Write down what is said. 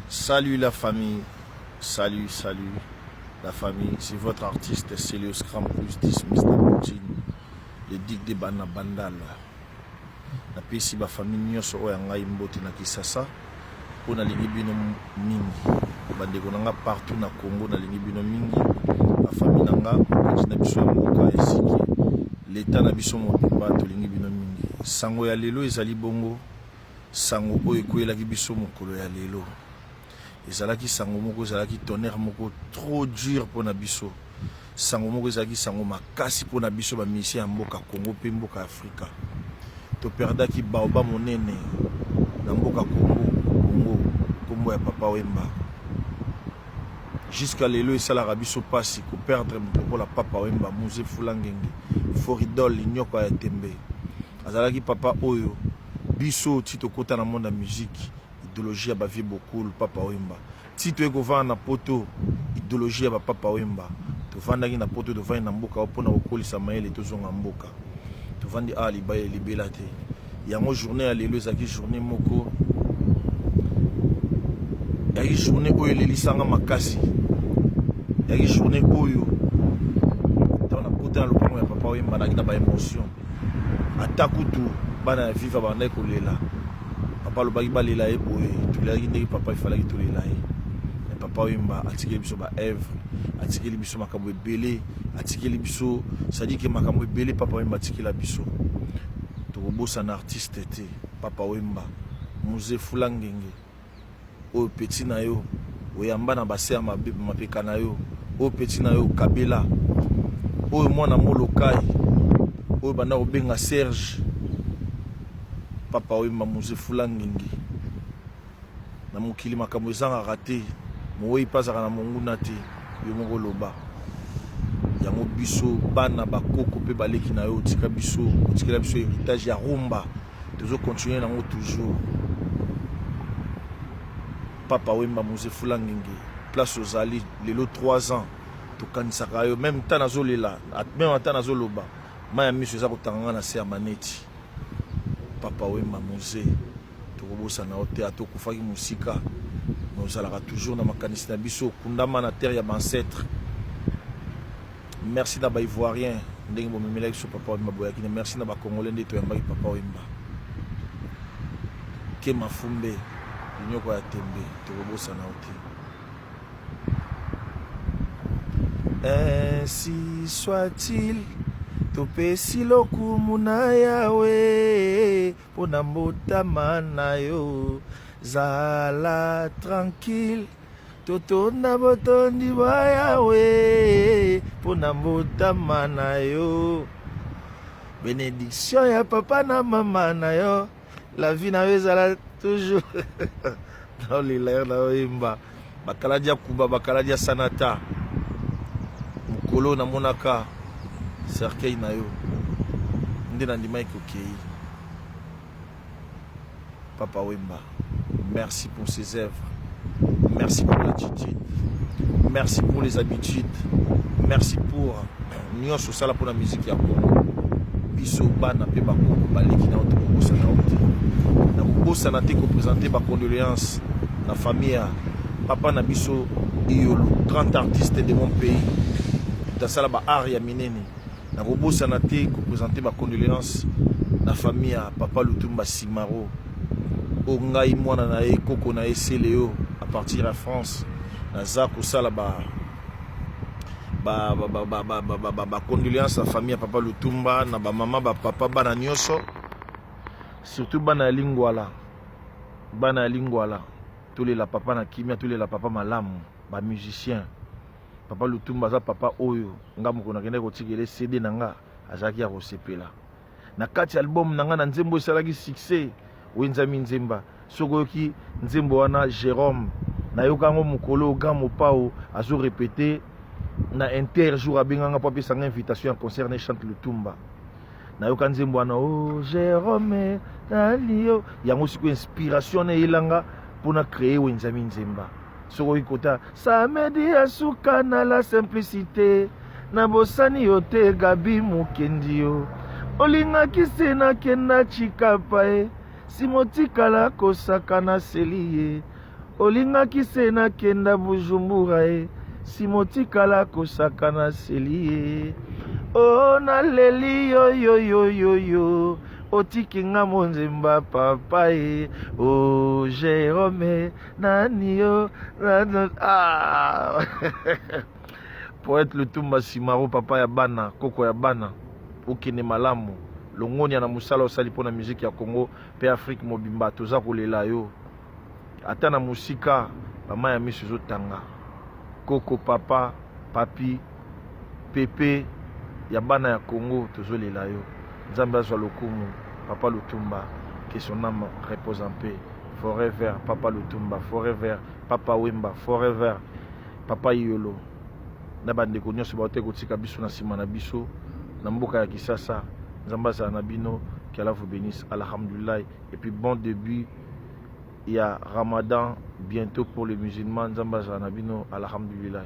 Salut la famille, salut la famille, c'est votre artiste Celios Cram plus 10 Mr. Poutine, le dick de Bana Bandal. Na pesi ba famille nyonso oyo ngai mbote na Kisasa, po na lingi bino mingi. Bandeko nanga partout na Congo na lingi bino mingi. Ba famille nanga na biso ya mboka esiki. L'état na biso mobimba to lingi bino mingi. Sango ya lelo ezali bongo, sango oyo ekoyelaki biso mokolo ya lelo. Ezalaki sango moko ezalaki tonnerre moko trop dur pour na biso. Sango moko ezalaki sango makasi pour na biso ba musicien ya mboka Congo pe mboka Afrika. To perdaki baoba monene na mboka Congo kombo ya Papa Wemba. Jusqu'à lelo esalaka biso pasi ko perdre pour la Papa Wemba Muse Fulangenge. Foridol nyoko ya tembe. Azalaki papa oyo biso tito kota na monde ya musique. Idéologie ya bavie beaucoup Papa Wemba. Si tu es governant na poto idéologie ya Papa Wemba, tu vandaki na poto devant na mboka opona okolisa mayele tozonga mboka. Tu vandi a libaye libela te. Yango journée ya lelo ezaki journée moko. Yaki journée oyo lelisanga makasi. Yaki journée oyo tona poto na lopango ya Papa Wemba na ba émotion. Atakutu bana viva bana kolela. Papa le bagi balela e boye tulaki ndeki papa ifalaki tulela e. Mais Papa Wemba atikeli biso ba œuvre, atikeli biso makambo ebele, atikeli biso, ça dit que makambo ebele Papa Wemba atikela biso. Tokobosa na artiste te Papa Wemba, Muse Fulangenge. O petit na yo, oyamba na base ya mapeka na yo, o petit na yo Kabila. O mwana Molokai, o banda obenga Serge. Papa Wemba Muse Fulangenge na mokili makambo ezanga raté moyi pasaka na monguna te yo moko loba yango biso bana bakoko pe baleki na yo tika biso otikela biso héritage ya rumba tozo continuer nango toujours. Papa Wemba Muse Fulangenge place ozali lelo 3 ans tokanisaka yo même temps nazolela même temps nazoloba maya miso eza kotanga na se ya maneti. Papa Wemba Muse tokobosa na ote atokufaki musika nous allons toujours na makanisi na biso kundama na terre ya ancêtre. Merci na ba ivoirien ndenge bo memela biso Papa Wemba boyaki, merci na ba congolais nde to yambaki Papa Wemba ke mafumbe nyoko ya tembe tokobosa na ote. Ainsi soit-il topesi lokumu na yawe pona mbotama na yo zala tranquille totonda botondi ba yawe pona mbotama na yo bénédiction ya papa na mama na yo la vie na yo ezala toujours dans l'hilaire na Wemba bakaladia kuba bakaladia sanata mukolo na monaka cercueil na yo nde na ndima ekokei. Papa Wemba, merci pour ses œuvres, merci pour l'attitude, merci pour les habitudes, merci pour nyonso sala pour la musique ya Congo biso bana pe bakoko baleki na oto kobosa na ote na kobosa na te ko présenter ba condoléances na famille ya papa na biso Iyolo, grand artiste de mon pays dans sala ba art ya minene. Na kobosa na te ko présenter ba condoléances na famille ya Papa Lutumba Simaro o ngai mwana na e koko na Eseleo à partir de France na za ko sala ba condoléances à famille ya Papa Lutumba na ba mama ba papa bana nyonso surtout bana lingwala tous les la papa na kimia tous les la papa malamu ba musicien. Papa Lutumba za papa oyo nga moko na kende ko tikele CD nanga azaki ya kosepela na kati album nanga na nzembo esalaki succès Wenzami Nzemba soko ki nzembo wana Jérôme na yokango mukolo gamo pao azo répéter na inter jour abenganga pa pesa invitation à concert na chante Lutumba na yoka nzembo wana oh Jérôme alio yango siko inspiration na ilanga pona créer Wenzami Nzemba. Soko ikota samedi asuka na la simplicité na bosani yote gabi mukendi yo olinga kisena kenda chikapae simotikala kosaka na seliye olingaki se nakenda Bujumbura e simotikala kosakana seli ye o naleli yoyoyoyoyo otikinga monzemba papa e o Jérôme nani yo Poète Lutumba Simaro papa ya bana koko ya bana okende malamu longoni na musala osali pona musique ya Congo pe Afrique mobimba toza kolela yo ata na musika bama ya miso ezotanga koko papa papi pepe ya bana ya Congo tozolela yo nzambe azwa lokumu papa Lutumba que son âme repose en paix forever papa Lutumba forever papa Wemba forever papa Yolo na bandeko nyonso baote kotika biso na nsima na biso na mboka ya Kisasa nzambe azala na bino que Allah vous bénisse alhamdulillah et puis bon début il y a Ramadan bientôt pour les musulmans nzambe azala na bino alhamdulillah.